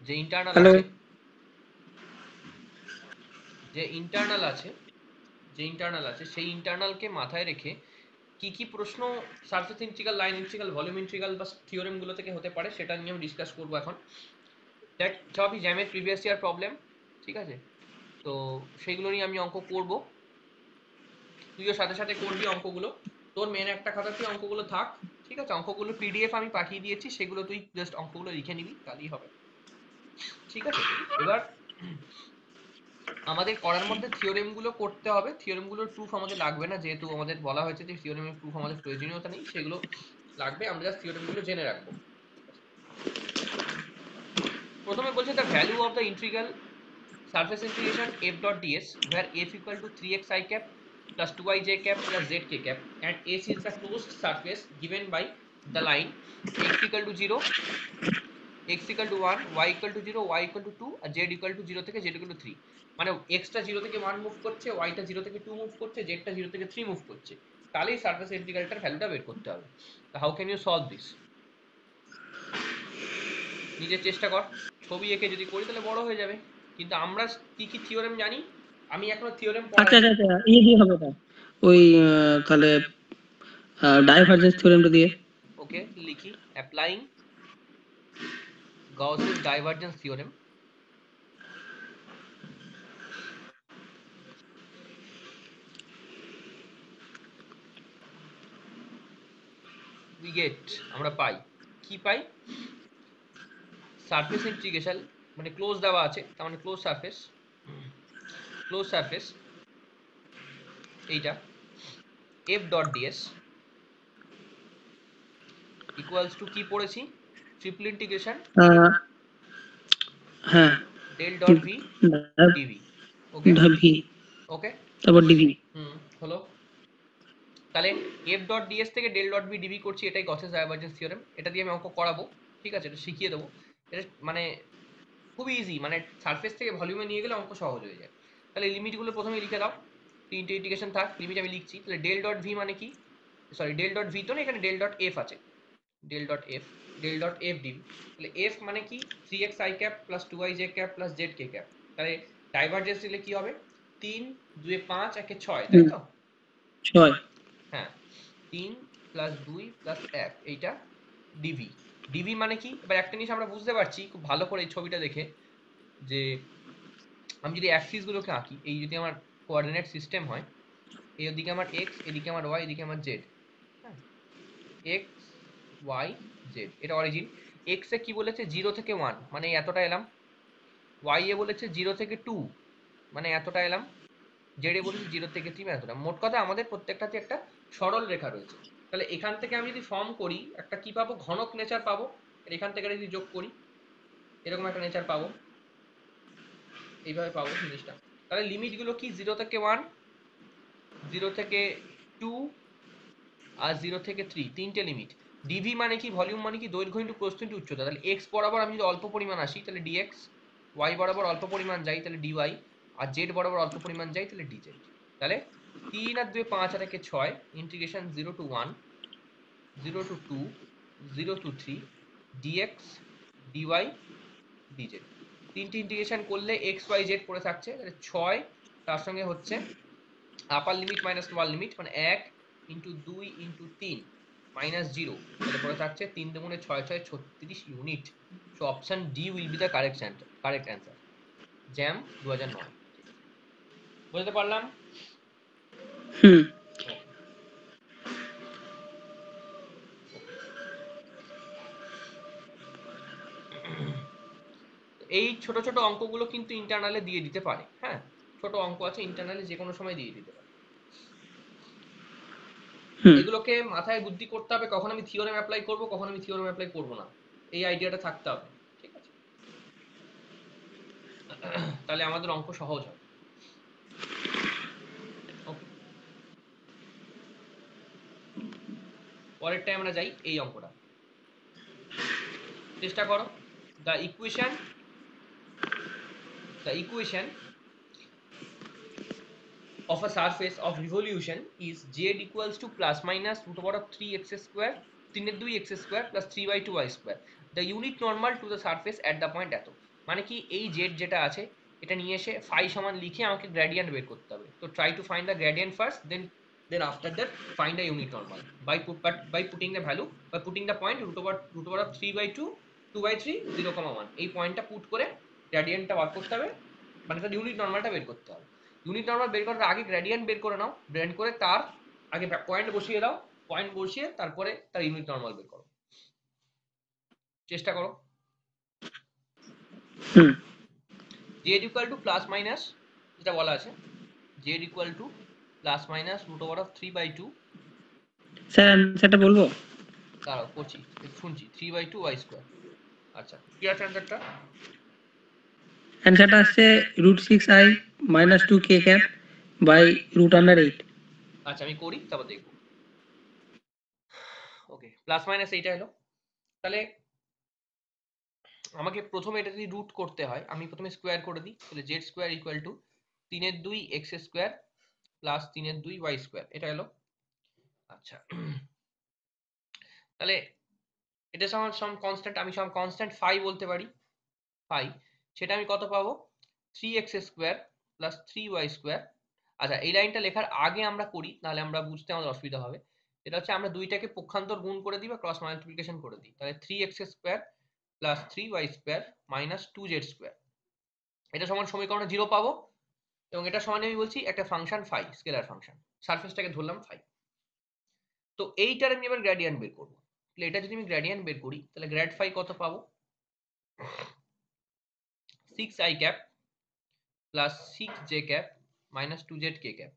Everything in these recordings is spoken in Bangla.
যে ইন্টারনাল হ্যালো আছে, যে ইন্টারনাল আছে যে ইন্টারনাল আছে সেই ইন্টারনালকে মাথায় রেখে কি কি প্রশ্ন surface integral, line integral, volume integral বা থিওরেম গুলো থেকে হতে পারে সেটা নিয়ে আমি ডিসকাস করবো এখন। দেখ সবই জ্যামের প্রিভিয়াস ইয়ার প্রবলেম, ঠিক আছে? তো সেইগুলো নিয়ে আমি অঙ্ক করব, তুইও সাথে সাথে করবি অঙ্কগুলো। তোর মেন একটা খাতাতে অঙ্কগুলো থাক, ঠিক আছে? অঙ্কগুলো পিডিএফ আমি পাঠিয়ে দিয়েছি, সেগুলো তুই জাস্ট অঙ্কগুলো লিখে নিবি, তাহলেই হবে, ঠিক আছে? এবার আমাদের করার মধ্যে থিওরেম গুলো করতে হবে। থিওরেম গুলোর প্রুফ আমাদের লাগবে না, যেহেতু আমাদের বলা হয়েছে যে থিওরেমের প্রুফ আমাদের প্রয়োজনীয়তা নেই, সেগুলো লাগবে, আমরা জাস্ট থিওরেম গুলো জেনে রাখবো। প্রথমে বলছে the value of the integral surface integration f dot ds where f equal to 3x I cap plus 2y j cap plus z k cap and s is the closed surface given by the line x equal to 0, x equal to 1, y equal to 0, y equal to 2 আর z equal to 0 থেকে z equal to 3। মানে x টা 0 থেকে 1 মুভ করছে, y টা 0 থেকে 2 মুভ করছে, z টা 0 থেকে 3 মুভ করছে, তাহলেই সারফেস ইন্টিগ্রালটার ভ্যালুটা বের করতে হবে। How can you solve this? নিজের চেষ্টা কর, ছবি এঁকে যদি করি তাহলে বড় হয়ে যাবে। কিন্তু আমরা কি কি থিওরেম জানি, আমি এখনো থিওরেম আচ্ছা পড়াইনি। আচ্ছা আচ্ছা ইয়ে দিয়ে হবে না ওই তাহলে ডাইভারজেন্স থিওরেমটা দিয়ে ওকে লিখি, applying Gauss's divergence theorem. We get, আমরা পাই, কি পাই? সারফেস ইন্টিগ্রেশন মানে ক্লোজ দেওয়া আছে, তার মানে ক্লোজ সারফেস এইটা f dot ds equals to কি পড়েছি, ট্রিপল ইন্টিগ্রেশন হ্যাঁ del dot V dV. Okay V okay তারপর ডিভি। হলো। তাহলে f ডট ds থেকে ডেল ডট ভি ডিভি করছি, এটাই গসেস ডাইভারজেন্স থিওরেম। এটা দিয়ে আমি অঙ্ক করাবো, ঠিক আছে? এটা শিখিয়ে দেবো। এটা মানে খুবই ইজি, মানে সারফেস থেকে ভলিউমে নিয়ে গেলে অঙ্ক সহজ হয়ে যায়। তাহলে লিমিটগুলো প্রথমে লিখে দাও, তিনটে ইন্টিগ্রেশন থাক, লিমিট আমি লিখছি। তাহলে ডেল ডট ভি মানে কি, সরি ডেল ডট ভি তো না, এখানে ডেল ডট এফ আছে, del dot F, del dot F DV. তাহলে এফ মানে কি, 3x i cap plus 2y j cap plus z k cap. তাহলে ডাইভারজেন্স দিলে কি হবে, 3 2 5 1 6, তাই তো? 6 হ্যাঁ, 3 প্লাস 2 প্লাস 1, এইটা ডিভি। ডিভি মানে কি, এবার একটা জিনিস আমরা বুঝতে পারছি খুব ভালো করে এই ছবিটা দেখে, যে আমি যদি অ্যাক্সিস গুলোকে আঁকি, এই যদি আমার কোঅর্ডিনেট সিস্টেম হয়, এই ওদিকে আমার এক্স, এদিকে আমার ওয়াই, এদিকে আমার জেড, হ্যাঁ, এক্স ওয়াই জেড, এটা অরিজিন। এক্স এ কি বলেছে, 0 থেকে 1 মানে এতটা এলাম, ওয়াই এ বলেছে 0 থেকে 2 মানে এতটা এলাম, জেড এ বলেছে 0 থেকে 3 এতটা। মোট কথা আমাদের প্রত্যেকটাতে একটা সরল রেখা রয়েছে। তাহলে এখান থেকে আমি যদি ফর্ম করি একটা কি পাবো, ঘনক নেচার পাবো। এখান থেকে যদি যোগ করি এরকম একটা নেচার পাবো, এইভাবে পাবো জিনিসটা। তাহলে লিমিট গুলো কি, 0 থেকে 1, 0 থেকে 2 আর 0 থেকে 3, তিনটে লিমিট। ডিভি মানে কি, ভলিউম মানে কি, দৈর্ঘ্য ইন্টু প্রস্থ ইন্টু উচ্চতা। তাহলে এক্স বরাবর আমি যদি অল্প পরিমাণ আসি তাহলে ডিএক্স, ওয়াই বরাবর অল্প পরিমাণ যাই তাহলে ডিওয়াই, আর জেড বরাবর অল্প পরিমাণ যাই তাহলে ডিজেড। তাহলে 3 আর 2 5 আর 1 6, integration 0 to 1, 0 to 2, 0 to 3, DX DY DZ. তিনটি ইন্টিগ্রেশন করলে এক্স ওয়াই জেড পড়ে থাকছে। তাহলে 6, তার সঙ্গে হচ্ছে upper limit minus lower limit, মানে 1 ইন্টু 2 ইন্টু 3 মাইনাস 0, তাহলে পরে থাকছে 3 দুগুণে 6 6 36 unit. So option D will be the correct answer. Jam 2009। বুঝতে পারলাম? হুম ওকে ওকে। এই ছোট ছোট অঙ্কগুলো কিন্তু ইন্টারনালে দিয়ে দিতে পারে, হ্যাঁ, ছোট অঙ্ক আছে ইন্টারনালে, যে কোনো সময় দিয়ে দিতে পারে। হুম এগুলোকে মাথায় বুদ্ধি করতে হবে, কখন আমি থিওরেম অ্যাপ্লাই করব, কখন আমি থিওরেম অ্যাপ্লাই করব না, এই আইডিয়াটা থাকতে হবে, ঠিক আছে? তাহলে আমাদের অঙ্ক সহজ হবে। ওকে, পরেরটায় আমরা যাই, এই অঙ্কটা চেষ্টা করো। The equation of a surface of revolution is z equals to plus minus root over of 3x square, 3 2x square plus 3 by 2y square. The unit normal to the surface at the point এত। মানে কি এই জেড যেটা আছে এটা নিয়ে এসে ফাই সমান লিখে আমাকে গ্রেডিয়েন্ট বের করতে হবে। তো try to find the gradient first, then after that find a unit normal by putting the value, by putting the point root over of 3/2 2/3 0,1 এই পয়েন্টটা পুট করে গ্রেডিয়েন্টটা বার করতে হবে, মানে তার ইউনিট নরমালটা বের করতে হবে। ইউনিট নরমাল বের করার আগে গ্রেডিয়েন্ট বের করে নাও, বের করে তার আগে পয়েন্ট বসিয়ে দাও, পয়েন্ট বসিয়ে তারপরে তার ইউনিট নরমাল বের করো, চেষ্টা করো। Hmm z equal to plus minus যেটা বলা আছে, z equal to plus minus root over of 3/2, sir অ্যান্সারটা বলবো? দাঁড়াও করছি, শুনছি, 3/2 y স্কোয়ার। আচ্ছা কি আছে অ্যান্সারটা? অ্যান্সারটা আসছে √6i - 2k cap বাই √8। আচ্ছা আমি করি তারপর দেখবো। ওকে প্লাস মাইনাস এইটা হলো, তাহলে আমাকে প্রথমে এটা যদি রুট করতে হয় আমি প্রথমে স্কোয়ার করে দিই, তাহলে Z square equal to 3/2 X square plus 3/2 Y square, এটা হলো। আচ্ছা তাহলে এটা সম কনস্ট্যান্ট, আমি সম কনস্ট্যান্ট ফাই বলতে পারি, ফাই, সেটা আমি কত পাবো 3x square plus 3y square. আচ্ছা এই লাইনটা লেখার আগে আমরা করি, নাহলে আমরা বুঝতে আমাদের অসুবিধা হবে। এটা হচ্ছে আমরা দুইটাকে পক্ষান্তর গুণ করে দিই বা ক্রস মাল্টিপ্লিকেশন করে দিই, তাহলে 3x square plus 3y square minus 2z square, এটা সমান সমীকরণে 0 পাবো, এবং এটা সমান আমি বলছি একটা ফাংশন ফাই, স্কেলার ফাংশন, সারফেসটাকে ধরলাম ফাই। তো এইটার আমি এবার গ্রেডিয়েন্ট বের করবো, তাহলে এটা যদি আমি গ্রেডিয়েন্ট বের করি তাহলে গ্রেড ফাই কত পাবো 6i cap plus 6j cap minus 2zk cap.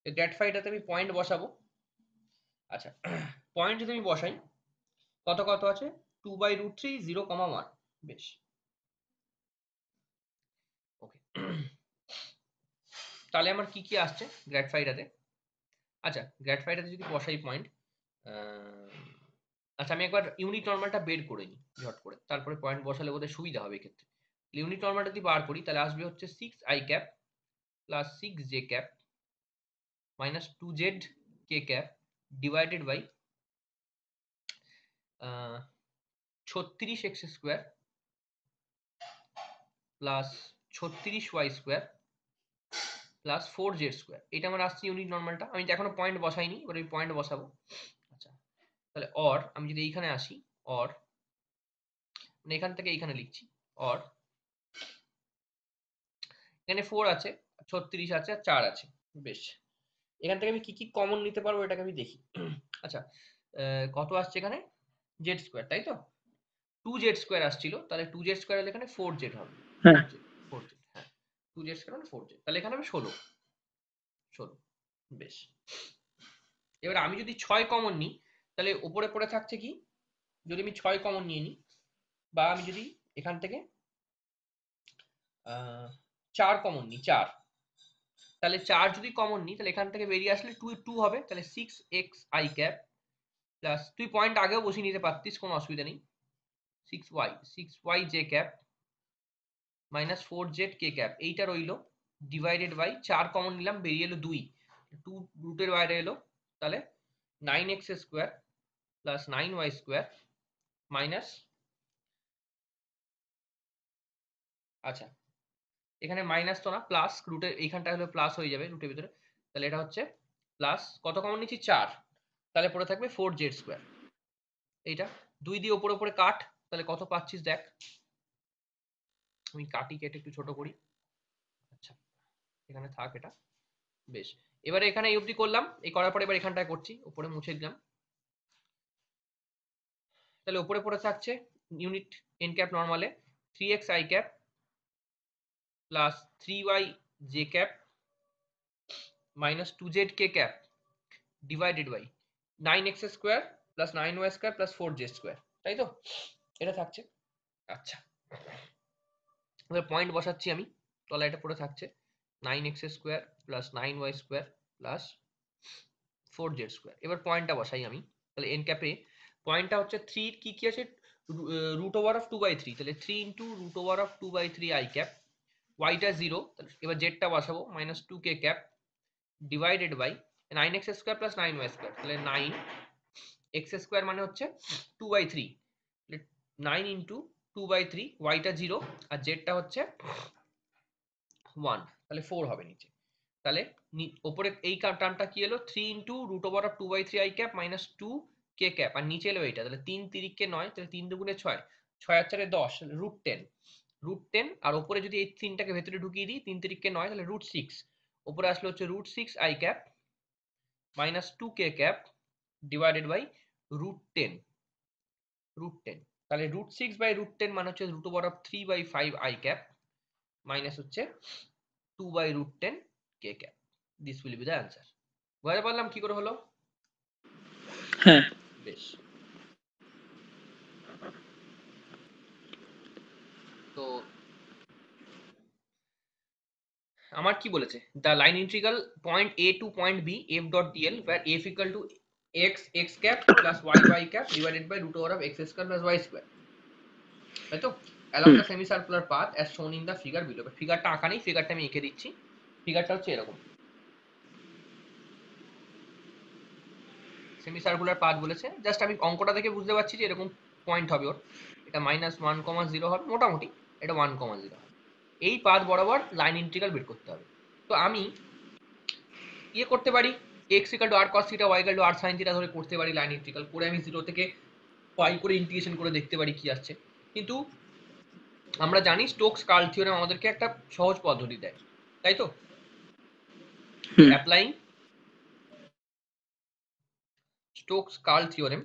Grad ফাইটাতে আমি পয়েন্ট বসাবো। আচ্ছা পয়েন্ট যদি আমি বসাই কত কত আছে 2/√3 0,1, বেশ ওকে। তাহলে আমার কি কি আসছে গ্রেড ফাইটাতে? আচ্ছা গ্রেড ফাইটাতে যদি বসাই পয়েন্ট, আচ্ছা আমি একবার ইউনিট নরমালটা বের করে নিই ঝট করে, তারপরে পয়েন্ট বসালে বোধহয় সুবিধা হবে এক্ষেত্রে। ইউনিট নরমালটা যদি বার করি তাহলে আসবে হচ্ছে 6i cap plus 6j cap minus 2zk cap divided by 36x square plus 36y square plus 4z square. এটা আমার আসছে ইউনিট নরমালটা, আমি এখনো পয়েন্ট বসাইনি, এবার আমি পয়েন্ট বসাবো। আচ্ছা তাহলে অর আমি যদি এইখানে আসি, অর মানে এখান থেকে এইখানে লিখছি, অর এখানে 4 আছে, 36 আছে আর 4 আছে, বেশ এখান থেকে আমি কি কি কমন নিতে পারবো এটাকে আমি দেখি। আচ্ছা কত আসছে এখানে জেড স্কোয়ার, তাই তো 2z স্কোয়ার আসছিল, তাহলে 2z স্কোয়ার হলে এখানে 4z হবে, হ্যাঁ 4z হ্যাঁ 2z স্কোয়ার মানে 4z, তাহলে এখানে হবে 16, বেশ। এবার আমি যদি 6 কমন নিই তাহলে উপরে পড়ে থাকছে কি, যদি আমি 6 কমন নিয়ে নিই বা আমি যদি এখান থেকে 4 কমন নিই, 4, তাহলে 4 যদি কমন নিই তাহলে এখান থেকে বেরিয়ে আসলে 2 হবে, তাহলে 6xi ক্যাপ প্লাস, তুই পয়েন্ট আগেও বসিয়ে নিতে পারতিস কোনো অসুবিধা নেই, 6yj cap minus 4zk cap, এইটা রইলো ডিভাইডেড বাই 4 কমন নিলাম বেরিয়ে এলো 2 রুটের বাইরে এলো, তাহলে 9x square plus 9y square minus, আচ্ছা এখানে মাইনাস তো না প্লাস, রুটের এইখানটা হলে প্লাস হয়ে যাবে রুটের ভিতরে, তাহলে এটা হচ্ছে প্লাস, কত কমন নিচ্ছি 4, তাহলে পড়ে থাকবে 4z স্কোয়ার। এইটা 2 দিয়ে ওপরে ওপরে কাট, তাহলে কত পাচ্ছিস দেখ, আমি কাটি কেটে একটু ছোট করি, আচ্ছা এখানে থাক এটা, বেশ। এবারে এখানে এই অবধি করলাম, এই করার পরে এবার এখানটায় করছি, উপরে মুছে দিলাম, তাহলে উপরে পড়ে থাকছে ইউনিট এন ক্যাপ নরমালে 3xi cap plus 3yj cap minus 2zk cap divided by 9x square plus 9y square plus 4z square, তাই তো এটা থাকছে। আচ্ছা এবার পয়েন্ট বসাচ্ছি আমি, তলায় এটা পড়ে থাকছে 9x square plus 9y square plus 4z square. এবার পয়েন্টটা বসাই আমি, তাহলে এন ক্যাপে পয়েন্টটা হচ্ছে 3 কি কি আছে রুট ওভার অফ 2/3, তাহলে 3 into root over of 2/3 i cap, ওয়াইটা 0, এবার জেডটা বসাবো minus 2k cap divided by 9x square plus 9y square, তাহলে 9x স্কোয়ার মানে হচ্ছে 2/3, 9 ইন্টু 2/3, ওয়াইটা 0 আর জেডটা হচ্ছে 1, তাহলে 4 হবে নিচে। তাহলে ওপরে এই টার্মটা কি এলো 3 into root over of 2/3 I cap minus 2 K cap, আর নিচে এলো এটা, তাহলে 3 তিরিককে 9, তাহলে 3 দুগুণে 6, 6 আর 4 10, √10 আর ওপরে যদি এই 3টাকে ভেতরে ঢুকিয়ে দিই 3 তিরিককে 9, তাহলে √6, ওপরে আসলে হচ্ছে √6 I cap minus 2 K cap divided by √10, তাহলে √6/√10 মানে হচ্ছে root over of 3/5 I cap minus হচ্ছে 2/√10 K cap. This will be the answer. বুঝতে পারলাম কি করে হলো? হ্যাঁ বেশ, তো আমার কি বলেছে, the line integral point A to point B F dot DL where f equal to x cap plus y cap divided by root over of x square plus y square, তাই তো, along the semicircular path as shown in the figure below। ফিগারটা আঁকা নেই, ফিগারটা আমি এঁকে দিচ্ছি। ফিগারটা হচ্ছে এরকম, সেমি সার্কুলার পাথ বলেছে, জাস্ট আমি অঙ্কটা দেখে বুঝতে পারছি যে এরকম পয়েন্ট হবে ওর, এটা -1,0 হবে মোটামুটি, এটা 1,0 হবে। এই পাথ বরাবর লাইন ইন্টিগ্রাল বের করতে হবে। তো আমি ইয়ে করতে পারি, x = r cos θ, y = r sin θ ধরে করতে পারি লাইন ইন্টিগ্রাল করে, আমি 0 থেকে পাই করে ইন্টিগ্রেশন করে দেখতে পারি কি আসছে। কিন্তু আমরা জানি স্টোকস কার্ল থিওরেম আমাদেরকে একটা সহজ পদ্ধতি দেয়, তাই তো, applying Stokes curl theorem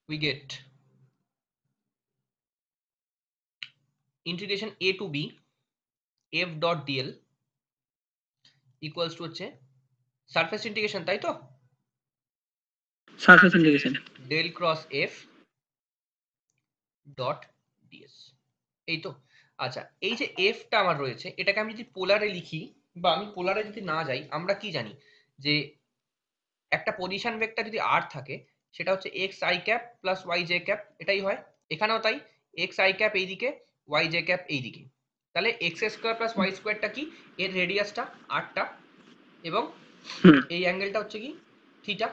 we get integration a to b f dot dl equals to হচ্ছে সারফেস ইন্টিগ্রেশন, তাই তো, surface integration del cross F dot DS, এই তো। আচ্ছা, এই যে এফটা আমার রয়েছে এটাকে আমি যদি পোলারে লিখি বা আমি পোলারে যদি না যাই, আমরা কি জানি যে একটা পজিশন ভেক্টর যদি আর থাকে সেটা হচ্ছে X I cap plus Y J cap, এটাই হয় এখানেও তাই, এক্স আই ক্যাপ এইদিকে ওয়াই জে ক্যাপ এইদিকে, তাহলে এক্স স্কোয়ার প্লাস ওয়াই স্কোয়ারটা কি, এর রেডিয়াসটা আরটা এবং এই অ্যাঙ্গেলটা হচ্ছে কি থিটা।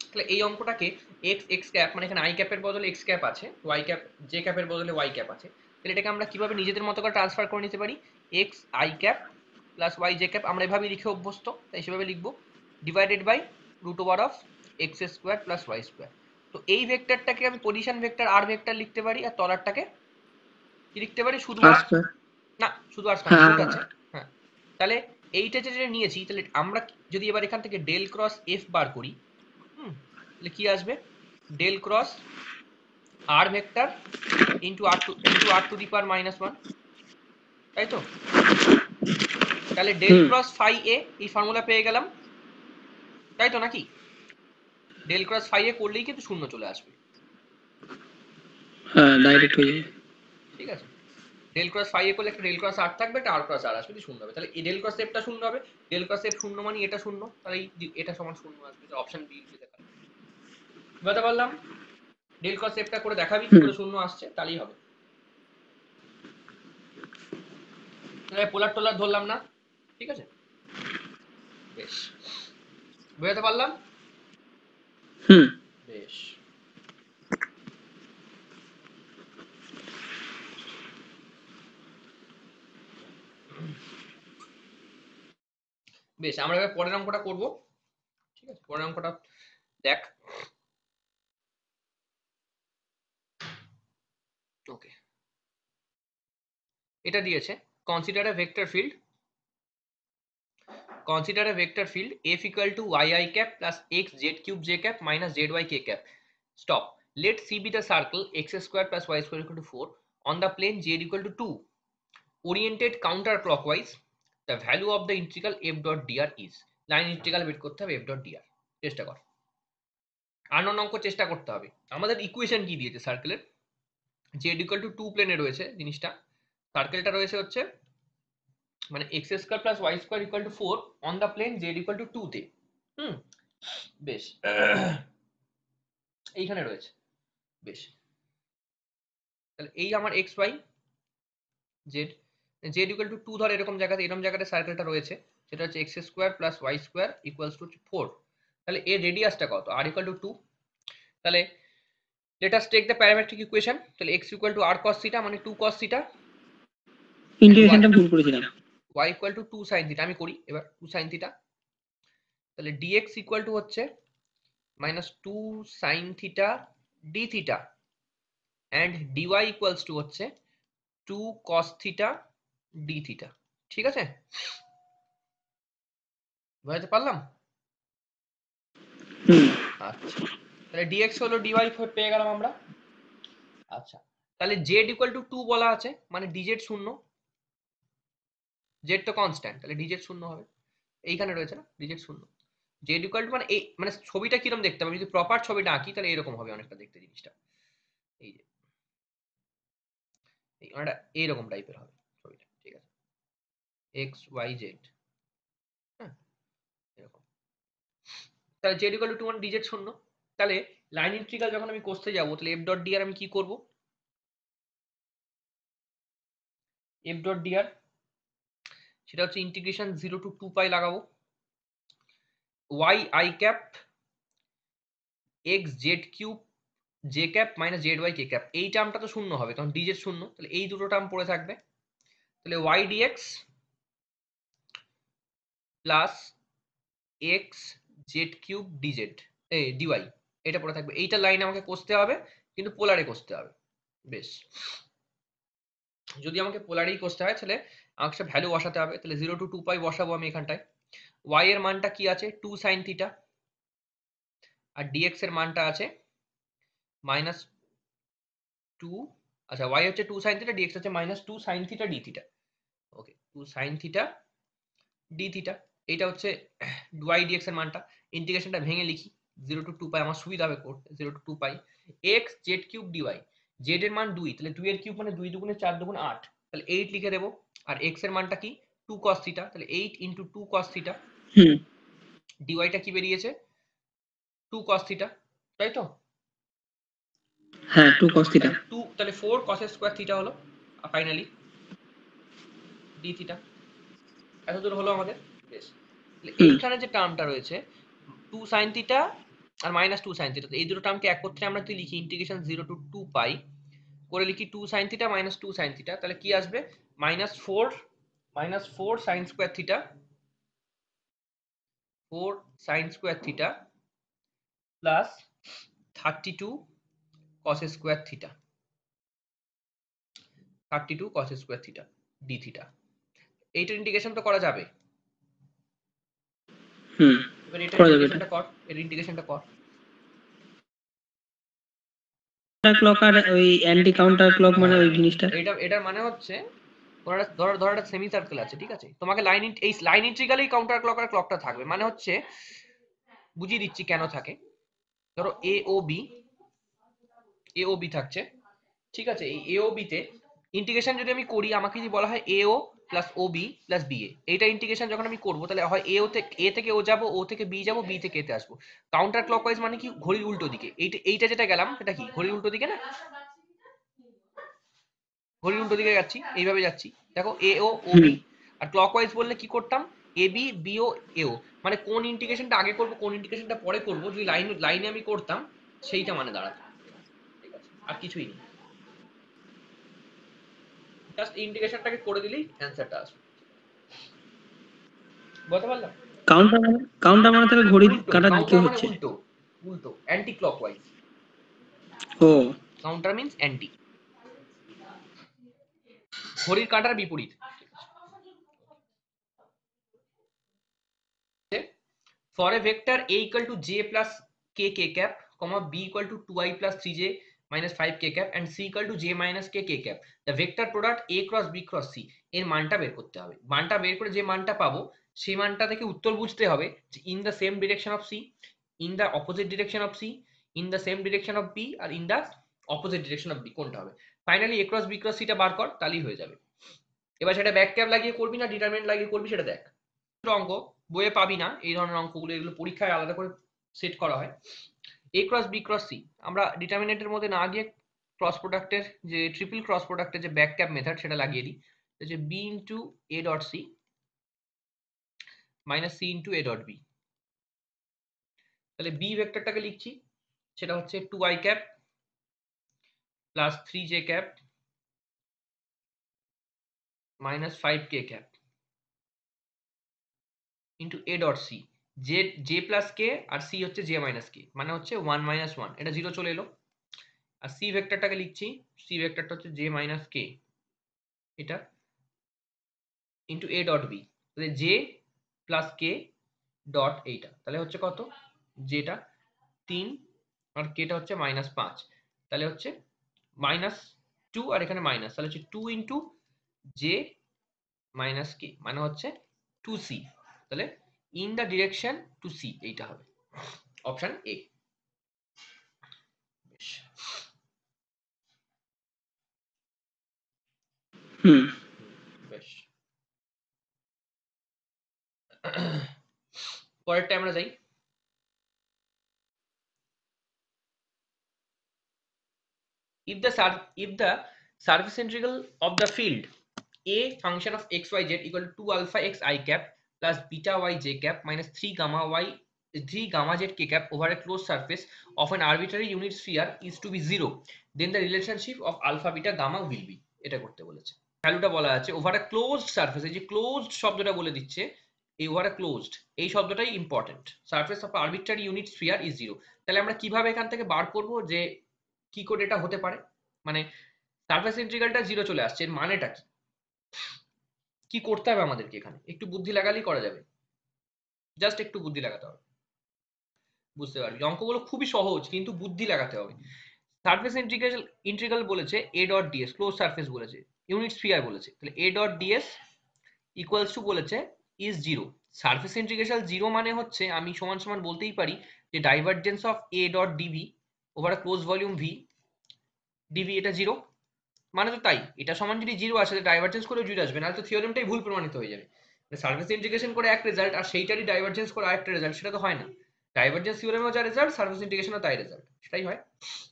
তাহলে এই অঙ্কটাকে এক্স এক্স ক্যাপ মানে এখানে আই ক্যাপের বদলে এক্স ক্যাপ আছে, ওয়াই ক্যাপ জে ক্যাপের বদলে ওয়াই ক্যাপ আছে, তাহলে এটাকে আমরা কিভাবে নিজেদের মতো করে ট্রান্সফার করে নিতে পারি, X I cap plus Y J cap আমরা এভাবে লিখে অভ্যস্ত, তাই সেভাবে লিখবো, divided by √ of X square plus Y square. তো এই ভেক্টরটাকে আমি পজিশন ভেক্টর আর ভেক্টর লিখতে পারি, আর তলারটাকে কি লিখতে পারি, শুধু আর, না শুধু আর স্কোয়ার রুট আছে, হ্যাঁ। তাহলে এইটা যেটা নিয়েছি, তাহলে আমরা যদি এবার এখান থেকে ডেল ক্রস এফ বার করি, তাহলে কি আসবে, del cross r vector into r to the power -1, তাই তো, তাহলে ডেল ক্রস ফাই এ এই ফর্মুলা পেয়ে গেলাম, তাই তো নাকি, ডেল ক্রস ফাই এ করলেই কিন্তু শূন্য চলে আসবে, হ্যাঁ ডাইরেক্ট হয়ে যাবে, ঠিক আছে, ডেল ক্রস ফাই এ করলে একটা ডেল ক্রস আর থাকবে, একটা আর ক্রস আর আসবে, শূন্য হবে, তাহলে এই ডেল ক্রস এফটা শূন্য হবে, ডেল ক্রস এফ শূন্য মানে এটা শূন্য, তাহলে এটা সমান শূন্য আসবে, অপশন বি দেখাবে। বুঝতে পারলাম, ডেল ক্রস এফটা করে দেখাবি কি করে শূন্য আসছে, তাহলেই হবে। পোলার টোলার ধরলাম না, ঠিক আছে, বেশ, বুঝতে পারলাম, বেশ। বেশ, আমরা এবার পরের অঙ্কটা করব, ঠিক আছে, পরের অঙ্কটা দেখ, ওকে, এটা দিয়েছে, consider A vector field, consider a vector field f equal to yi cap plus x z cube j cap minus zy k cap. Stop. Let C be the circle x square plus y square equal to 4 on the plane z equal to 2. Oriented counterclockwise. The value of the integral f dot dr is. Line integral বের করতে হবে f dot dr. চেষ্টা কর। আননোন অঙ্ক চেষ্টা করতে হবে। আমাদের ইকুয়েশন কি দিয়েছে সার্কেলের? z equal to 2 প্লেনে রয়েছে জিনিসটা। সার্কেলটা রয়েছে হচ্ছে মানে x square plus y square equal to 4 on the plane z equal to 2 তে। বেশ, এইখানে রয়েছে, বেশ, তাহলে এই আমার xy z ইকুয়াল টু 2 ধর এরকম জায়গাতে সার্কেলটা রয়েছে, সেটা হচ্ছে X square plus Y square equals to 4। তাহলে এর রেডিয়াসটা কত? R equal to 2। তাহলে let us take the parametric equation। তাহলে x equal to r cos theta মানে 2 cos theta, ইন্টিগ্রেশনটা ভুল করেছিলাম। y equal to 2 sin theta। আমি করি এবার 2 sin theta। তাহলে dx equal to হচ্ছে minus 2 sin theta d theta and dy equals to হচ্ছে 2 cos theta d theta। ঠিক আছে, বুঝতে পারলাম? আচ্ছা, তাহলে dx হলো dy পেয়ে গেলাম আমরা। আচ্ছা, তাহলে z equal to 2 বলা আছে মানে dz শূন্য, z তো কনস্ট্যান্ট, তাহলে dz শূন্য হবে। এইখানে রয়েছে না dz শূন্য। z equal to মানে এই মানে ছবিটা কিরকম দেখতে হবে, যদি প্রপার ছবিটা আঁকি তাহলে এরকম হবে অনেকটা দেখতে জিনিসটা। এই যে এই অনেকটা এইরকম টাইপের হবে ছবিটা, ঠিক আছে, x y z, হ্যাঁ এরকম। তাহলে z equal to 2 মানে dz শূন্য। তাহলে লাইন ইন্টিগ্রাল যখন আমি কষতে যাবো তাহলে f ডট dr আমি কি করব? f ডট dr সেটা হচ্ছে ইন্টিগ্রেশন 0 to 2 পাই লাগাবো y i cap x z cube j cap minus Z Y K cap. এই টার্মটা তো শূন্য হবে কারণ ডিজেড শূন্য, তাহলে এই দুটো টার্ম পড়ে থাকবে। তাহলে y dx plus x Z cube DZ dy এটা পড়ে থাকবে। এইটা লাইন আমাকে কষতে হবে কিন্তু পোলারে কষতে হবে। বেশ, যদি আমাকে পোলারেই কষতে হয় তাহলে আমাকে সব ভ্যালু বসাতে হবে। তাহলে 0 to 2 পাই বসাবো আমি এখানটায়। y এর মানটা কি আছে 2 sin থিটা, আর dx এর মানটা আছে মাইনাস 2, আচ্ছা y হচ্ছে 2 sin থিটা, dx হচ্ছে minus 2 sin theta d theta. Okay, 2 sin theta d theta, এইটা হচ্ছে y dx এর মানটা। ইন্টিগ্রেশনটা ভেঙে লিখি, 0 to 2 পাই আমার সুবিধা হবে করতে। 0 to 2 pi x z cube dy, z এর মান 2, তাহলে 2 এর কিউব মানে 2 দুগুণে 4 দুগুণে 8, তাহলে 8 লিখে দেবো। আর x এর মানটা কি 2 cos থিটা, তাহলে 8 into 2 cos থিটা। dy টা কি বেরিয়েছে 2 cos থিটা, তাই তো? হ্যাঁ 2 cos থিটা। তাহলে 2 তাহলে 4 cos স্কয়ার থিটা হলো ফাইনালি d থিটা। এতদূর হলো আমাদের। বেশ, তাহলে এইখানে যে টার্মটা রয়েছে 2 sin থিটা আর মাইনাস 2 sin থিটা, এই দুটো টার্মকে একত্রে আমরা যদি লিখি ইন্টিগ্রেশন 0 to 2 পাই করে লিখি 2 sin theta minus 2 sin theta, তাহলে কি আসবে minus 4 sin square theta, 4 sin square theta plus 32 cos square theta, 32 cos square theta d theta. এইটার ইন্টিগ্রেশন তো করা যাবে। এবার এটা ইন্টিগ্রেশনটা কর, এর ইন্টিগ্রেশনটা কর। ক্লক আর ওই অ্যান্টি কাউন্টার ক্লক মানে ওই জিনিসটা। এটার মানে হচ্ছে ধরো একটা সেমি সার্কেল আছে, ঠিক আছে, তোমাকে এই লাইন ইন্টিগ্রালেই কাউন্টার ক্লক আর ক্লকটা থাকবে। মানে হচ্ছে বুঝিয়ে দিচ্ছি কেন থাকে। ধরো এ ও বি থাকছে, ঠিক আছে, এই এ ও বি তে ইন্টিগ্রেশন যদি আমি করি আমাকে যদি বলা হয় এ ও plus O B plus B A, এইটা ইন্টিগ্রেশন যখন আমি করবো তাহলে হয় এ থেকে ও যাবো, ও থেকে বি যাবো, বি থেকে এতে আসবো। কাউন্টার ক্লকওয়াইজ মানে কি ঘড়ির উল্টো দিকে। এইটা যেটা গেলাম এটা কি ঘড়ির উল্টো দিকে না, ঘড়ির উল্টো দিকে যাচ্ছি, এইভাবে যাচ্ছি। দেখো এ ও ও বি। আর ক্লকওয়াইজ বললে কি করতাম এ বি বি ও এ ও, মানে কোন ইন্টিগ্রেশনটা আগে করব কোন ইন্টিগ্রেশনটা পরে করব যদি লাইনে আমি করতাম সেইটা মানে দাঁড়াতো, ঠিক আছে, আর কিছুই নেই। জাস্ট ইন্টিগ্রেশনটাকে করে দিলেই অ্যানসারটা আসবে। বুঝতে পারলাম? কাউন্টার মানে তাহলে ঘড়ির কাঁটার দিকে কাউন্টার মানে হচ্ছে। উল্টো অ্যান্টি ক্লকওয়াইজ। ও কাউন্টার মিন্স অ্যান্টি, ঘড়ির কাঁটার বিপরীত। For a vector a equal to j plus k cap, comma b equal to 2i plus 3j minus 5 k cap and c equal to j minus k cap, the vector product a cross b cross c এর মানটা বের করতে হবে। মানটা বের করে যে মানটা পাবো সেই মানটা থেকে উত্তর বুঝতে হবে যে in the same direction of c, in the opposite direction of c, in the same direction of b R in the opposite direction of b কোনটা হবে। Finally a cross b cross c টা বার কর, তাহলেই হয়ে যাবে। এবার সেটা ব্যাক ক্যাপ লাগিয়ে করবি না ডিটারমিনেন্ট লাগিয়ে করবি সেটা দেখ। অঙ্ক বইয়ে পাবি না এই ধরনের অঙ্কগুলো, এগুলো পরীক্ষায় আলাদা করে সেট করা হয়। এ ক্রস বি ক্রস সি আমরা ডিটারমিনেন্টের মধ্যে না গিয়ে ক্রস প্রোডাক্টের যে ট্রিপল ক্রস প্রোডাক্টের যে ব্যাক ক্যাপ মেথড সেটা লাগিয়ে দিই, যে B into A dot C minus C into A dot B. তাহলে বি ভেক্টরটাকে লিখছি, সেটা হচ্ছে 2i cap plus 3j cap minus 5k cap into A dot C. J plus K আর সি হচ্ছে জে মাইনাস কে, মানে হচ্ছে 1 মাইনাস 1, এটা 0 চলে এলো। আর সি ভেক্টরটাকে লিখছি, সি ভেক্টরটা হচ্ছে জে মাইনাস কে এটা ইন্টু এ ডট বি। তাহলে জে প্লাস কে ডট এইটা, তাহলে হচ্ছে কত, যেটা 3 আর কেটা হচ্ছে মাইনাস 5, তাহলে হচ্ছে মাইনাস 2 আর এখানে মাইনাস, তাহলে হচ্ছে 2 ইন্টু জে মাইনাস কে, মানে হচ্ছে 2c। তাহলে in the direction to C, এইটা হবে অপশন এ। হুম বেশ, পরেরটা আমরা যাই। if the surface integral of the field a function of xyz equal to 2 alpha x I cap plus beta y j cap minus 3 gamma z k cap over a closed surface of an arbitrary unit sphere is to be 0, then the relationship of alpha beta gamma will be, এটা করতে বলেছে। ভ্যালুটা বলা আছে ওভার আ ক্লোজড সারফেস, এই যে ক্লোজড শব্দটা বলে দিচ্ছে, এই ওভার আ ক্লোজড এই শব্দটাই important. Surface of arbitrary unit sphere is 0। তাহলে আমরা কিভাবে এখান থেকে বার করব যে কি করে এটা হতে পারে, মানে সারফেস ইন্টিগ্রালটা 0 চলে আসছে, এর মানেটা কি, কি করতে হবে আমাদেরকে, এখানে একটু বুদ্ধি লাগালেই করা যাবে, জাস্ট একটু বুদ্ধি লাগাতে হবে, বুঝতে পারবি। অঙ্কগুলো খুবই সহজ কিন্তু বুদ্ধি লাগাতে হবে। সারফেস ইন্টিগ্রাল বলেছে A dot DS, close surface বলেছে, ইউনিট স্ফিয়ার বলেছে, তাহলে A dot DS equals to বলেছে ইজ 0। সারফেস ইন্টিগ্রেশন 0 মানে হচ্ছে আমি সমান সমান বলতেই পারি যে divergence of A dot DV over close volume V DV, এটা 0, মানে তো তাই এটা সমান যদি 0 আসে ডাইভারজেন্স করেও 0 আসবে, নাহলে তো থিওরেমটাই ভুল প্রমাণিত হয়ে যাবে। সারফেস ইন্টিগ্রেশন করে এক রেজাল্ট আর সেইটারই ডাইভারজেন্স করে আরেকটা রেজাল্ট, সেটা তো হয় না। ডাইভারজেন্স থিওরেমেও যা রেজাল্ট, সারফেস ইন্টিগ্রেশনও তাই রেজাল্ট, সেটাই হয়।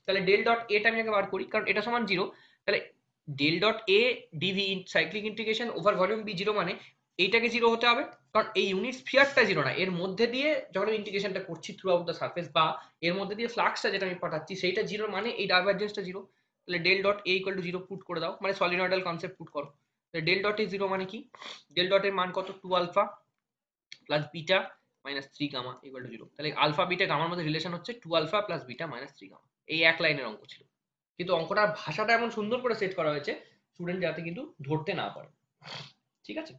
তাহলে ডেল ডট এটা আমি আগে বার করি, কারণ এটা সমান 0, তাহলে del dot A DV cyclic integration over volume B 0, মানে এইটাকে 0 হতে হবে, কারণ এই ইউনিট স্ফিয়ারটা 0 না, এর মধ্যে দিয়ে যখন আমি ইন্টিগ্রেশনটা করছি থ্রু আউট দ্য সারফেস, বা এর মধ্যে দিয়ে ফ্লাক্সটা যেটা আমি পাঠাচ্ছি সেইটা 0, মানে এই ডাইভারজেন্সটা 0। তাহলে del dot A equal to 0 put করে দাও, মানে সলিনয়েডাল কনসেপ্ট পুট করো। তাহলে ডেল ডট এ 0 মানে কি, ডেল ডট এর মান কত, 2 alpha plus beta minus 3 gamma equal to 0। তাহলে আলফা বিটা গামার মধ্যে রিলেশন হচ্ছে 2 alpha plus beta minus 3 gamma. এই এক লাইনের অঙ্ক ছিল, কিন্তু অঙ্কটার ভাষাটা এমন সুন্দর করে সেট করা হয়েছে স্টুডেন্ট যাতে কিন্তু ধরতে না পারে। ঠিক আছে,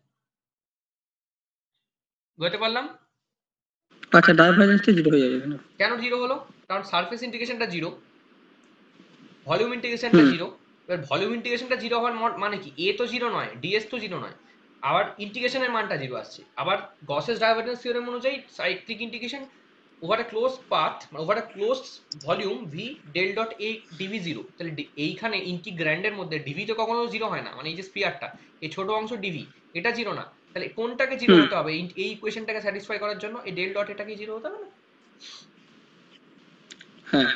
বুঝতে পারলাম। আচ্ছা, ডাইভারজেন্সটা 0 হয়ে যাবে না? কেন 0 হলো, কারণ সারফেস ইন্টিগ্রেশনটা 0, ভলিউম ইন্টিগ্রেশনটা 0। এবার ভলিউম ইন্টিগ্রেশনটা 0 হওয়ার মানে কি, এ তো 0 নয়, ডিএস তো 0 নয়, আবার ইন্টিগ্রেশনের মানটা 0 আসছে। আবার গসেস ডাইভারজেন্স থিওরেম অনুযায়ী cyclic integration over a close path, over a close volume V del dot A DV 0। তাহলে এইখানে ইন্টিগ্র্যান্ডের মধ্যে ডিভি তো কখনো 0 হয় না, মানে এই যে স্পিয়ারটা এই ছোট অংশ ডিভি, এটা 0 না। তাহলে কোনটাকে 0 হতে হবে এই ইকুয়েশনটাকে স্যাটিসফাই করার জন্য, এই ডেল ডট এটাকে 0 হতে হবে না? হ্যাঁ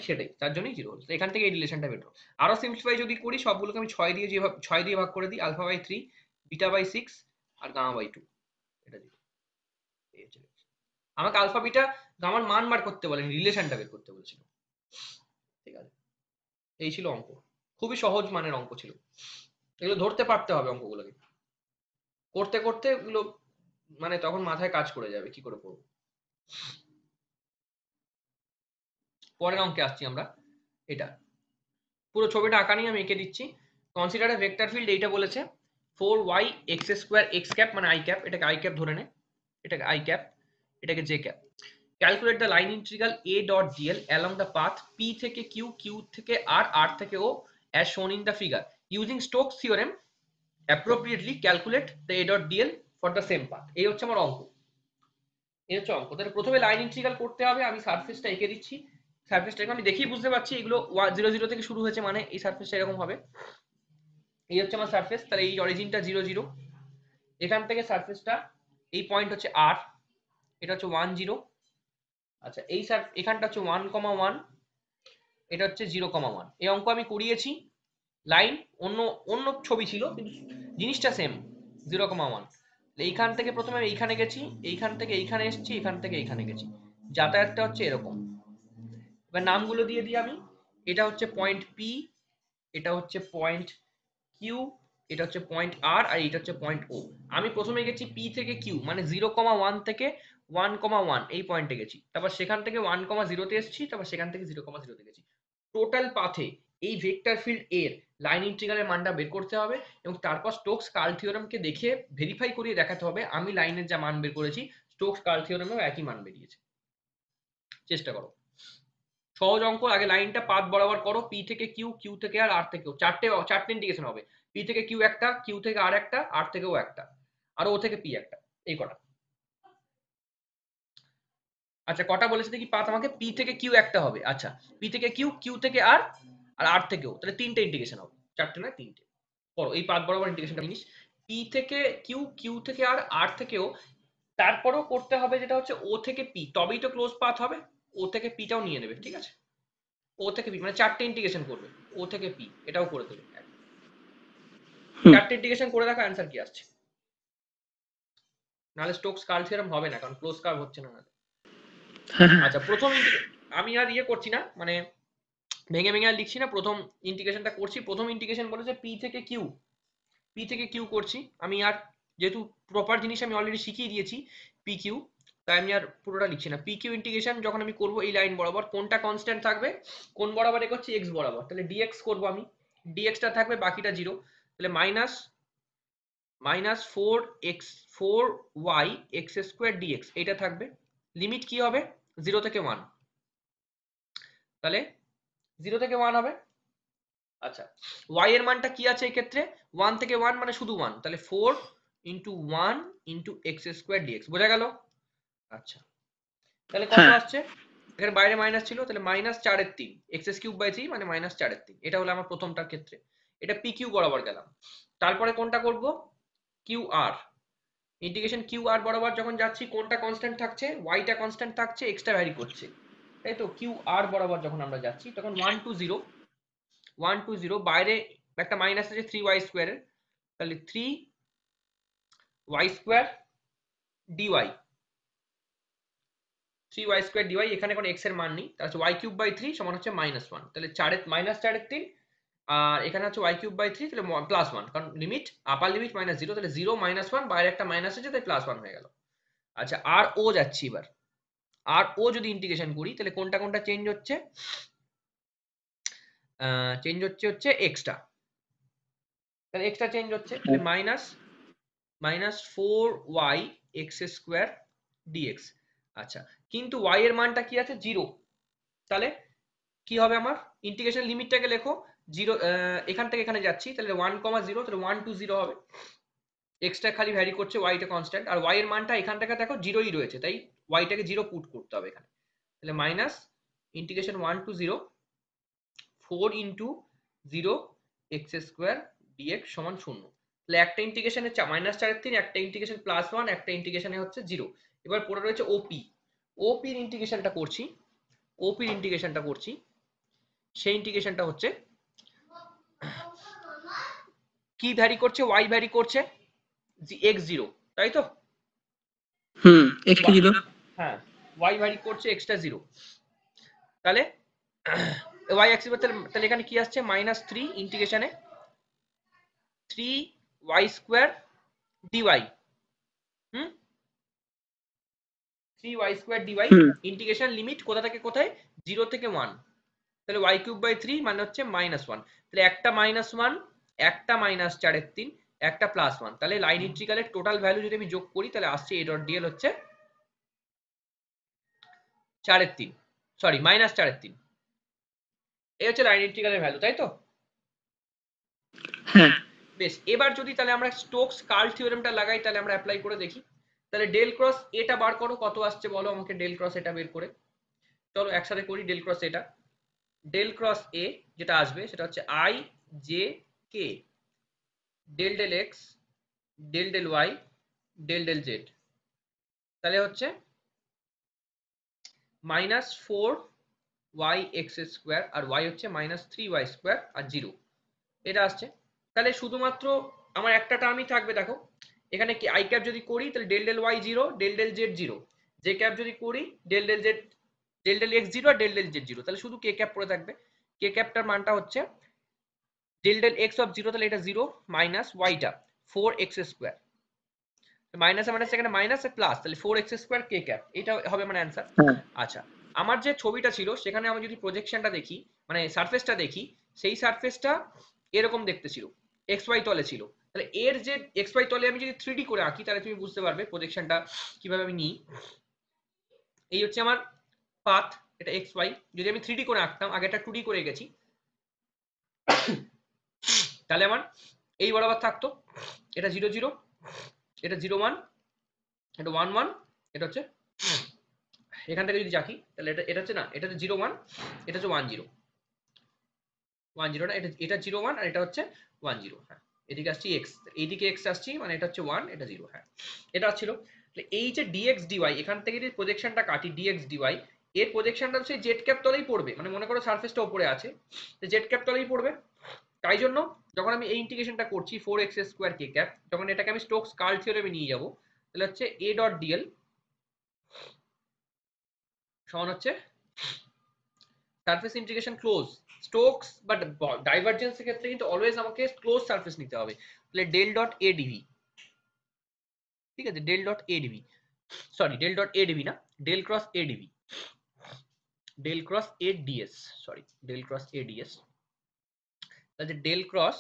সেটাই তার জন্যই 0 হলো। এখান থেকে এই রিলেশনটা বের করো। আরো সিম্পলিফাই যদি করি, সবগুলোকে আমি 6 দিয়ে যেভাবে 6 দিয়ে ভাগ করে দিই, আলফা বাই 3, বিটা বাই 6 আর গামা বাই 2, এটা দিই। আমাকে আলফা বিটা গামার মান বার করতে বলেন, রিলেশনটা বের করতে বলেছিল। ঠিক আছে, এই ছিল অঙ্ক, খুবই সহজ মানের অঙ্ক ছিল, এগুলো ধরতে পারতে হবে অঙ্কগুলোকে, করতে করতে এগুলো মানে তখন মাথায় কাজ করে যাবে কি করে করবো। পরের অঙ্কে আসছি আমরা, এটা পুরো ছবিটা আঁকা নিয়ে আমি এঁকে দিচ্ছি। কনসিডার এ ভেক্টর ফিল্ড, এইটা বলেছে 4y x square x cap, মানে i ক্যাপ, এটাকে i ক্যাপ ধরে নে, এটাকে i ক্যাপ, এটাকে j cap. Calculate the line integral a dot dl along the path p থেকে q, q থেকে r, r থেকে o as shown in the figure using Stokes theorem appropriately calculate the a dot dl for the same path। এই হচ্ছে আমার অঙ্ক, এই হচ্ছে অঙ্ক। তাহলে প্রথমে লাইন ইন্টিগ্রাল করতে হবে, আমি সারফেসটা এঁকে দিচ্ছি। সারফেসটাকে আমি দেখেই বুঝতে পারছি এগুলো 0 0 থেকে শুরু হয়েছে, মানে এই সারফেসটা এরকম হবে। এই হচ্ছে আমার সারফেস, তাহলে এই অরিজিনটা 0 0, এখান থেকে সারফেসটা এই পয়েন্ট হচ্ছে r, এটা হচ্ছে 1 0। আচ্ছা, এই এখানটা হচ্ছে 1 1, এটা হচ্ছে 0 1। এই অঙ্ক আমি করিয়েছি, লাইন অন্য অন্য ছবি ছিল কিন্তু জিনিসটা সেম, 0 1। এইখান থেকে প্রথমে আমি এইখানে গেছি, এইখান থেকে এইখানে এসেছি, এখান থেকে এইখানে গেছি, যাতায়াতটা হচ্ছে এরকম। এবার নামগুলো দিয়ে দিই আমি। এটা হচ্ছে পয়েন্ট পি, এটা হচ্ছে পয়েন্ট কিউ, এটা হচ্ছে পয়েন্ট আর, আর এটা হচ্ছে পয়েন্ট ও। আমি প্রথমে গেছি পি থেকে কিউ, মানে 0,1 থেকে 1,1 এই পয়েন্টে গেছি, তারপর সেখান থেকে 1,0 তে এসেছি, তারপর সেখান থেকে 0,0 তে গেছি। টোটাল পাথে এই ভেক্টর ফিল্ড এর লাইন ইন্টিগ্রালের মানটা বের করতে হবে, এবং তারপর স্টোকস কার্ল থিওরেমকে দেখে ভেরিফাই করিয়ে দেখাতে হবে আমি লাইনের যা মান বের করেছি স্টোকস কার্ল থিওরেমেও একই মান বেরিয়েছে। চেষ্টা করো। সহজ অঙ্ক। আগে লাইনটা পাথ বরাবর করো, পি থেকে কিউ, কিউ থেকে আর, আর থেকেও। চারটে ইন্টিগ্রেশন হবে। পি থেকে কিউ একটা, কিউ থেকে আর একটা, আর থেকেও একটা, আর ও থেকে পি একটা, এই কটা। আচ্ছা, কটা বলেছে দেখি পাথ আমাকে? পি থেকে কিউ একটা হবে। আচ্ছা, পি থেকে কিউ, কিউ থেকে আর, আর আর থেকেও, তাহলে তিনটে ইন্টিগ্রেশন হবে। চারটে না, তিনটে। করো এই পাথ বরাবর ইন্টিগ্রেশনটা জিনিস। পি থেকে কিউ, কিউ থেকে আর, আর থেকেও। তারপরেও করতে হবে যেটা হচ্ছে ও থেকে পি, তবেই তো ক্লোজ পাথ হবে। ও থেকে পিটাও নিয়ে নেবে, ঠিক আছে? ও থেকে পি মানে চারটে ইন্টিগ্রেশন করবে, ও থেকে পি, এটাও করে দেবে। চারটে ইন্টিগ্রেশন করে দেখো অ্যান্সার কি আসছে। নাহলে স্টোকস কার্ল থিওরেম হবে না, কারণ ক্লোজ কার্ভ হচ্ছে না। আচ্ছা, প্রথম আমি আর ইয়ে করছি না, মানে ভেঙে ভেঙে আর লিখছি না, প্রথম ইন্টিগ্রেশনটা করছি। প্রথম ইন্টিগ্রেশন বলেছে পি থেকে কিউ, পি থেকে কিউ করছি আমি। আর যেহেতু প্রপার জিনিস আমি অলরেডি শিখিয়ে দিয়েছি পি কিউ, তাই আমি আর পুরোটা লিখছি না। পি কিউ ইন্টিগ্রেশন যখন আমি করব এই লাইন বরাবর, কোনটা কনস্ট্যান্ট থাকবে? কোন বরাবর এগোচ্ছি? এক্স বরাবর, তাহলে ডিএক্স করবো আমি। ডিএক্সটা থাকবে, বাকিটা জিরো, তাহলে minus -4y x square dx এটা থাকবে। লিমিট কি হবে? 0 থেকে 1, তাহলে 0 থেকে 1 হবে। আচ্ছা, y এর মানটা কি আছে এই ক্ষেত্রে? 1 থেকে 1 মানে শুধু 1, তাহলে 4 into 1 into X square DX. বোঝা গেল? আচ্ছা, তাহলে কত আসছে? এখানে বাইরে মাইনাস ছিল, তাহলে -4/3 x³/3 মানে -4/3। এটা হলো আমার প্রথমটার ক্ষেত্রে। এটা পি কিউ বরাবর গেলাম। তারপরে কোনটা করব? Q R. Integration Q R বরাবর যখন যাচ্ছি, কোনটা কনস্ট্যান্ট থাকছে? ওয়াইটা কনস্ট্যান্ট থাকছে, এক্সটা ভ্যারি করছে, তাই তো? কিউ আর বরাবর যখন আমরা যাচ্ছি তখন 1 to 0, 1 to 0, বাইরে একটা মাইনাস আছে 3y স্কোয়ারের, তাহলে 3y square DY, 3y square dy. এখানে কোনো এক্স এর মান নেই, তাহলে y³/3 সমান হচ্ছে -1, তাহলে -4/3। আর এখানে হচ্ছে y³/3, তাহলে +1, কারণ লিমিট আপার লিমিট -0, তাহলে 0 -1, বাইরে একটা মাইনাস আছে, তাই +1 হয়ে গেল। আচ্ছা, আর ও যাচ্ছি এবার। আর ও যদি ইন্টিগ্রেশন করি, তাহলে কোনটা কোনটা চেঞ্জ হচ্ছে? চেঞ্জ হচ্ছে এক্সটা, তাহলে এক্সটা চেঞ্জ হচ্ছে, তাহলে -4y এক্স স্কোয়ার ডিএক্স। আচ্ছা, কিন্তু y এর মানটা কি আছে? 0, তাহলে কি হবে আমার? ইন্টিগ্রেশন লিমিটটাকে লেখো। 0, এখান থেকে এখানে যাচ্ছি, তাহলে 1,0, তাহলে 1 to 0 হবে। এক্সটা খালি ভ্যারি করছে, ওয়াইটা কনস্ট্যান্ট, আর ওয়াই এর মানটা এখান থেকে দেখো 0ই রয়েছে, তাই ওয়াইটাকে 0 পুট করতে হবে এখানে। তাহলে minus integration 1 to 0 4 into 0 X square DX সমান 0। তাহলে একটা ইন্টিগ্রেশনে -4/3, একটা ইন্টিগ্রেশন +1, একটা ইন্টিগ্রেশনে হচ্ছে 0। এবার পড়ে রয়েছে ওপি। ওপির ইন্টিগ্রেশনটা করছি, ওপির ইন্টিগ্রেশনটা করছি। সেই ইন্টিগ্রেশনটা হচ্ছে কি ভ্যারি করছে? ওয়াই ভ্যারি করছে x0, তাই তো? এক্সটা 0। হ্যাঁ, ওয়াই ভ্যারি করছে, এক্সটা 0, তাহলে ওয়াই অ্যাক্সিস, তাহলে এখানে কি আসছে? -3 ইন্টিগ্রেশনে 3y square DY, 3y square DY. Integration limit কোথা থেকে কোথায়? 0 থেকে 1, তাহলে y³/3 মানে হচ্ছে -1, তাহলে একটা -1, একটা -4/3, একটা +1, তাহলে লাইন ইন্টিগ্রালের টোটাল ভ্যালু যদি আমি যোগ করি, তাহলে আসছে a ডট ডিএল হচ্ছে 4/3, সরি -4/3। এই হচ্ছে লাইন ইন্টিগ্রালের ভ্যালু, তাই তো? হ্যাঁ, বেশ, এবার যদি তাহলে আমরা স্টোকস কার্ল থিওরেমটা লাগাই, তাহলে আমরা অ্যাপ্লাই করে দেখি। তাহলে ডেল ক্রস এটা বার করো, কত আসছে বলো আমাকে ডেল ক্রস এটা বের করে। চলো একসাথে করি ডেল ক্রস এটা। ডেল ক্রস এ যেটা আসবে সেটা হচ্ছে I J K del del X del del Y del del Z, তাহলে হচ্ছে -4y এক্স স্কোয়ার, আর y হচ্ছে -3y স্কোয়ার, আর 0 এটা আসছে। তাহলে শুধুমাত্র আমার একটা টার্মই থাকবে, দেখো এখানে কি আই ক্যাপ যদি করি তাহলে del del Y 0, del del Z 0, J cap যদি করি del del Z, del del X 0 আর ডেল ডেল জেড 0, তাহলে শুধু কে ক্যাপ পড়ে থাকবে। কে ক্যাপটার মানটা হচ্ছে ডেল ডেল এক্স অফ 0, তাহলে এটা 0 মাইনাস ওয়াইটা 4x স্কয়ার, মাইনাস মানে সেখানে মাইনাস প্লাস, তাহলে 4x স্কয়ার কে ক্যাপ, এটা হবে মানে অ্যান্সার। হ্যাঁ আচ্ছা, আমার যে ছবিটা ছিল সেখানে আমি যদি প্রজেকশনটা দেখি, মানে সারফেসটা দেখি, সেই সারফেসটা এরকম দেখতে ছিল, এক্স ওয়াই তলে ছিল। তাহলে এর যে এক্স ওয়াই তলে আমি যদি 3D করে আঁকি তাহলে তুমি বুঝতে পারবে প্রজেকশনটা কিভাবে আমি নিই। এই হচ্ছে আমার পাথ, এটা এক্স ওয়াই। যদি আমি 3D করে আঁকতাম, আগে একটা 2D করে গেছি, তাহলে আমার এই বরাবর থাকতো, এটা 0 0, এটা 0 1, এটা 1 1, এটা হচ্ছে এখান থেকে যদি দেখি তাহলে এটা এটা হচ্ছে না, এটা হচ্ছে 0 1, এটা হচ্ছে 1 0, 1 0 না, এটা এটা 0 1 আর এটা হচ্ছে 1 0। হ্যাঁ, এদিকে আসছি x, এইদিকে x আসছি, মানে এটা হচ্ছে 1, এটা 0। হ্যাঁ, এটা ছিল। তাহলে এই যে dx dy, এখান থেকে যদি প্রজেকশনটা কাটি dx dy, এর প্রজেকশনটা সেই জেড ক্যাপ তলেই পড়বে, মানে মনে করো সারফেসটা উপরে আছে, জেড ক্যাপ তলেই পড়বে। তাই জন্য যখন আমি এই ইন্টিগ্রেশনটা করছি 4x স্কয়ার কে ক্যাপ, যখন এটাকে আমি স্টোকস কার্ল থিওরেমে নিয়ে যাব, তাহলে হচ্ছে a ডট dl সমান হচ্ছে surface integration close Stokes, but ডাইভারজেন্সের ক্ষেত্রে কিন্তু অলওয়েজ আমাকে ক্লোজ সারফেস নিতে হবে। তাহলে ডেল ডট এ ডিভি, ঠিক আছে, del dot A DV, sorry del dot A DV না, del cross A DV, del cross A DS, sorry del cross A DS, তাহলে ডেল ক্রস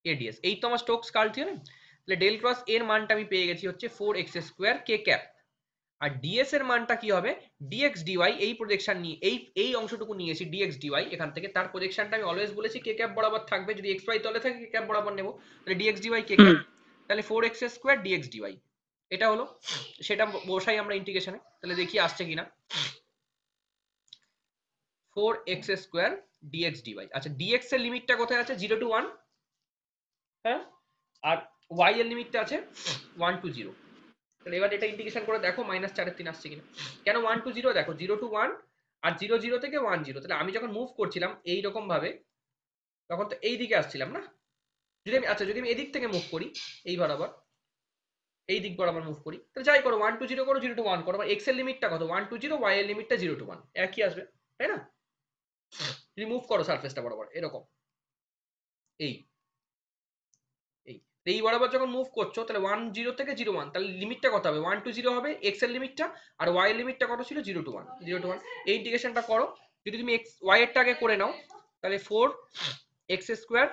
এ ডিএস, এই তো আমার স্টোকস কার্ল থিওরেম। তাহলে ডেল ক্রস এর মানটা আমি পেয়ে গেছি হচ্ছে 4x স্কয়ার কে ক্যাপ, আর ডিএস এর মানটা কি হবে, ডিএক্স ডিওয়াই, এই প্রজেকশন নিয়ে এই অংশটুকু নিয়েছি ডিএক্স ডিওয়াই এখান থেকে, তার প্রজেকশনটা আমি অলওয়েজ বলেছি কে ক্যাপ বরাবর থাকবে, যদি এক্স ওয়াই তলে থাকে কে ক্যাপ বরাবর নেব, তাহলে ডিএক্স ডিওয়াই কে ক্যাপ, তাহলে 4x স্কয়ার ডিএক্স ডিওয়াই, এটা হলো, সেটা বসাই আমরা ইন্টিগ্রেশনে, তাহলে দেখি আসছে কিনা। 4x স্কয়ার ডিএক্স ডিওয়াই, আচ্ছা ডিএক্স এর লিমিটটা কোথায় আছে, 0 to 1, হ্যাঁ, আর ওয়াই এর লিমিটটা আছে 1 to 0। তাহলে এবার এটা ইন্টিগ্রেশন করে দেখো -4/3 আসছে কিনা। কেন 1 to 0, দেখো 0 to 1 আর 0 0 থেকে 1 0, তাহলে আমি যখন মুভ করছিলাম এই রকম ভাবে, তখন তো এই দিকে আসছিলাম না, যদি আমি, আচ্ছা যদি আমি এদিক থেকে মুভ করি, এই বরাবর, এই দিক বরাবর মুভ করি, তাহলে যাই করো 1 to 0 করো, 0 to 1 করো, এক্স এর লিমিটটা কত 1 to 0, ওয়াই এর লিমিটটা 0 to 1, একই আসবে, তাই না? যদি মুভ করো সারফেসটা বরাবর এরকম, এই এই এই বরাবর যখন মুভ করছো, তাহলে 1 0 থেকে 0 1, তাহলে লিমিটটা কত হবে, 1 to 0 হবে এক্স এর লিমিটটা, আর ওয়াই এর লিমিটটা কত ছিল, 0 to 1, 0 to 1। এই ইন্টিগ্রেশনটা করো, যদি তুমি এক্স ওয়াই এরটা আগে করে নাও, তাহলে 4x স্কয়ার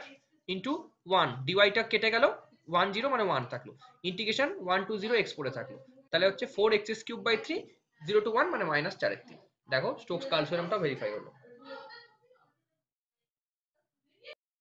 ইনটু 1, ডিওয়াইটা কেটে গেল, 1 0 মানে 1 থাকলো, ইন্টিগ্রেশন 1 to 0 x পড়ে থাকলো, তাহলে হচ্ছে 4x³ বাই 3, 0 to 1 মানে -4/3। দেখো স্টোকস কার্ল থিওরেমটা ভেরিফাই হলো।